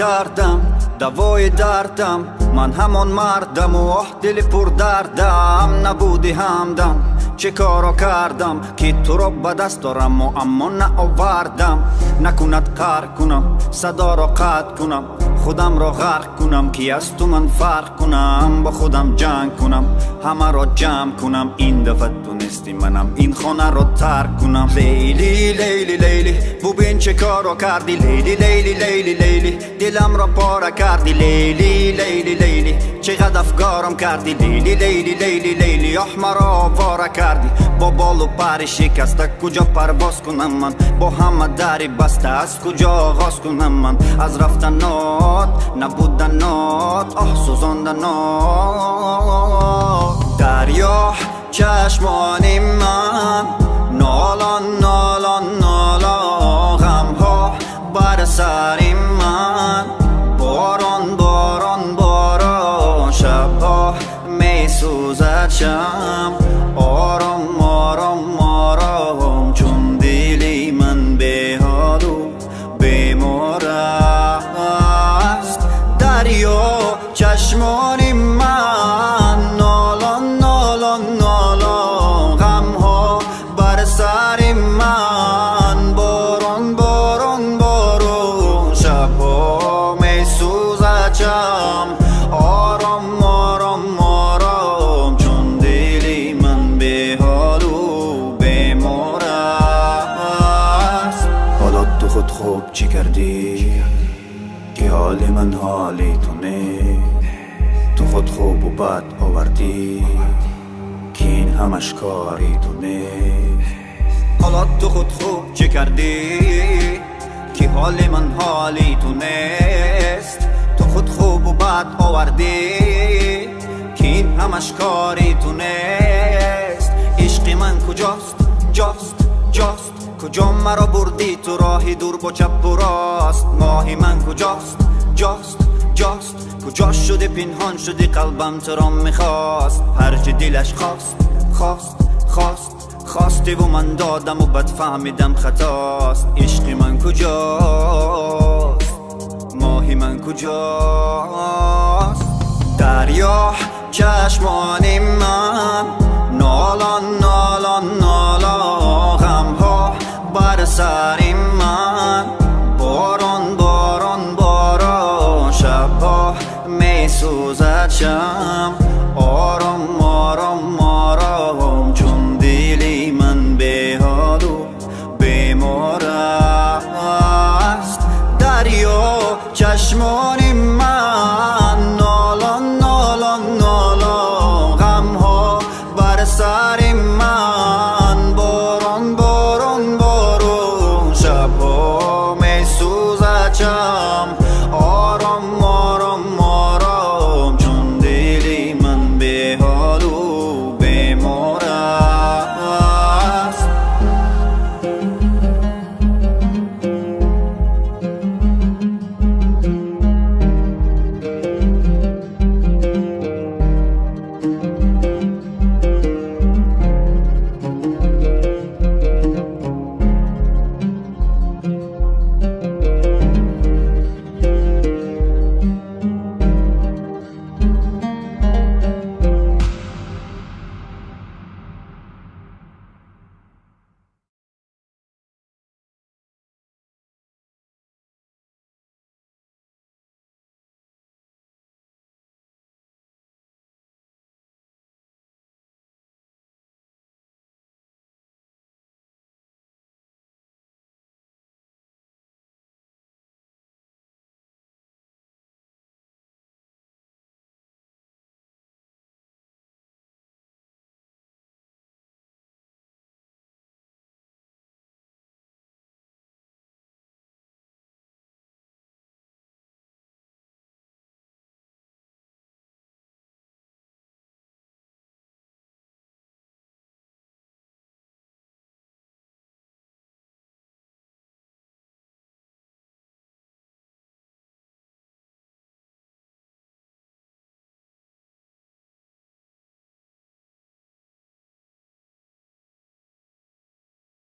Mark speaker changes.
Speaker 1: کردم دوای دردم، من همان مردم و دل پر دردم. نبودی همدم چه کارو کردم که تو رو به دست دارم و اما نآوردم. نکند قهر کنم صدا رو قطع کنم، خودم رو غرق کنم که از تو من فرق کنم. با خودم جنگ کنم همه رو جمع کنم، این دفعه تو نیستی منم این خانه رو ترک کنم. لیلی لیلی لیلی ببین چه کارو کردی، لیلی لیلی لیلی لیلی دلم رو پاره کردی. لیلی لیلی لیلی چقدر افکارم کردی، لیلی لیلی لیلی لیلی احمر رو آواره کردی. با بال و پر شکسته کجا پرواز کنم من، با همه دری بسته از کجا آغاز کنم من. از رفتنات نبودنات آه سوزاندنات. دریا چشمان من نالان نالان نالان، غم ها بر سر من باران باران باران. شبها می سوزد شم آرام آرام آرام، چون دلی من به حال و بیمار است. دریا چشمان من نالان نالان نالان، غم ها بر سر من باران باران باران. شبها می سوزد شم آرام آرام آرام، چون دلی من به حال و بیمار است. حالا تو خود خوب چی کردی که حال من حالی تو نیست؟ تو خود خوب و بد آوردی که این همش کاری تو نیست. حالا تو خود خوب چی کردی که حال من حالی تو نیست؟ تو خود خوب و بد آوردی که این همش کاری تو نیست. عشق من کجاست جاست جاست، کجا مرا بردی تو راهی دور با چپ و راست. ماهی من کجاست جاست جاست، کجا شده پنهان شدی قلبم تو را میخواست. هرچی دلش خواست خواست خواست خواستی و من دادم و بد فهمیدم خطاست. عشق من کجاست ماهی من کجاست. دریا چشمان من نالان نالان نالان، غم ها بر سر من باران باران باران. شبها می سوزد شم آرام آرام آرام، چون دلی من به حال و بیمار است. دریا چشمان